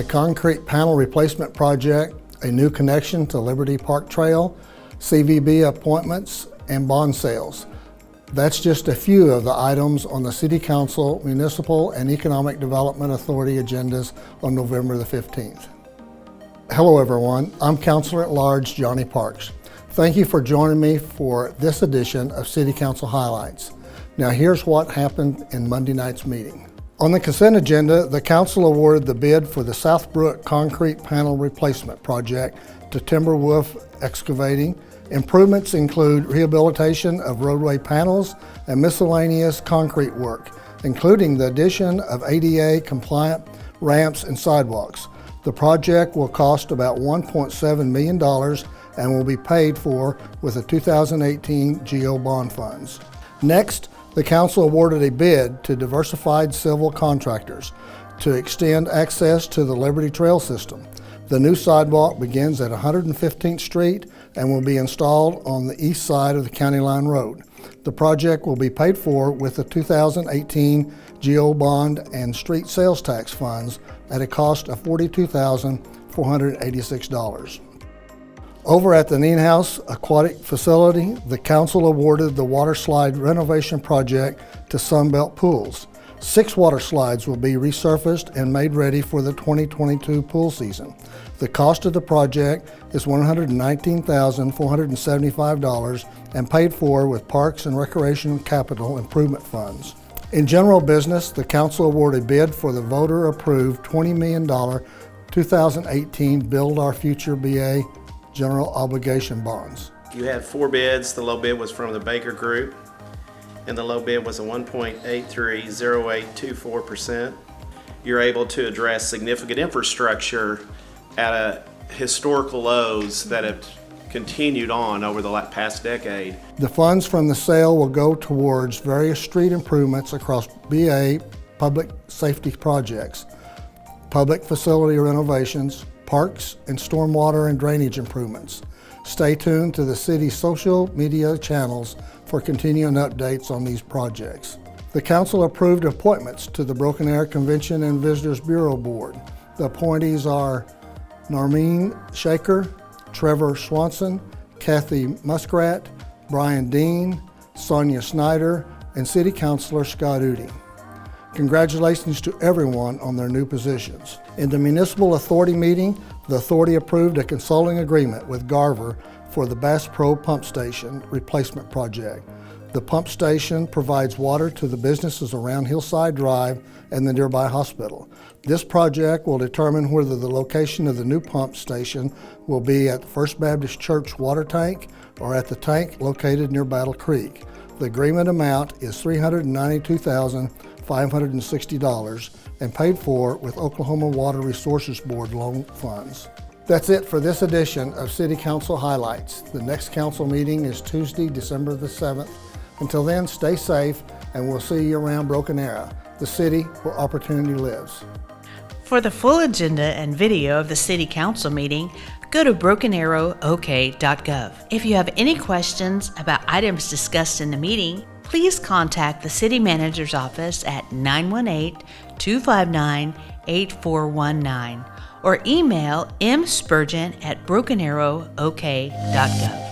concrete panel replacement project, a new connection to Liberty Park Trail, CVB appointments, and bond sales. That's just a few of the items on the City Council, Municipal, and Economic Development Authority agendas on November the 15th. Hello everyone, I'm Councilor at Large Johnny Parks. Thank you for joining me for this edition of City Council Highlights. Now here's what happened in Monday night's meeting. On the consent agenda, the Council awarded the bid for the Southbrook Concrete Panel Replacement Project to Timberwolf Excavating. Improvements include rehabilitation of roadway panels and miscellaneous concrete work, including the addition of ADA-compliant ramps and sidewalks. The project will cost about $1.7 million and will be paid for with the 2018 GO bond funds. Next, the Council awarded a bid to Diversified Civil Contractors to extend access to the Liberty Trail system. The new sidewalk begins at 115th Street and will be installed on the east side of the County Line Road. The project will be paid for with the 2018 GO bond and street sales tax funds at a cost of $42,486. Over at the Nienhuis Aquatic Facility, the Council awarded the water slide renovation project to Sunbelt Pools. 6 water slides will be resurfaced and made ready for the 2022 pool season. The cost of the project is $119,475 and paid for with Parks and Recreation Capital Improvement Funds. In general business, the Council awarded a bid for the voter-approved $20 million 2018 Build Our Future BA General Obligation Bonds. You had 4 bids. The low bid was from the Baker Group, and the low bid was a 1.830824%. You're able to address significant infrastructure at a historical lows that have continued on over the past decade. The funds from the sale will go towards various street improvements across BA public safety projects, public facility renovations, parks, and stormwater and drainage improvements. Stay tuned to the city's social media channels for continuing updates on these projects. The Council approved appointments to the Broken Arrow Convention and Visitors Bureau Board. The appointees are Narmeen Shaker, Trevor Swanson, Kathy Muskrat, Brian Dean, Sonia Snyder, and City Councilor Scott Udi. Congratulations to everyone on their new positions. In the Municipal Authority meeting, the Authority approved a consulting agreement with Garver for the Bass Pro Pump Station replacement project. The pump station provides water to the businesses around Hillside Drive and the nearby hospital. This project will determine whether the location of the new pump station will be at the First Baptist Church water tank or at the tank located near Battle Creek. The agreement amount is $392,560 and paid for with Oklahoma Water Resources Board loan funds. That's it for this edition of City Council Highlights. The next council meeting is Tuesday, December the 7th. Until then, stay safe and we'll see you around Broken Arrow, the city where opportunity lives. For the full agenda and video of the City Council meeting, go to brokenarrowok.gov. If you have any questions about items discussed in the meeting, please contact the City Manager's office at 918-259-8419 or email mspurgeon@brokenarrowok.gov.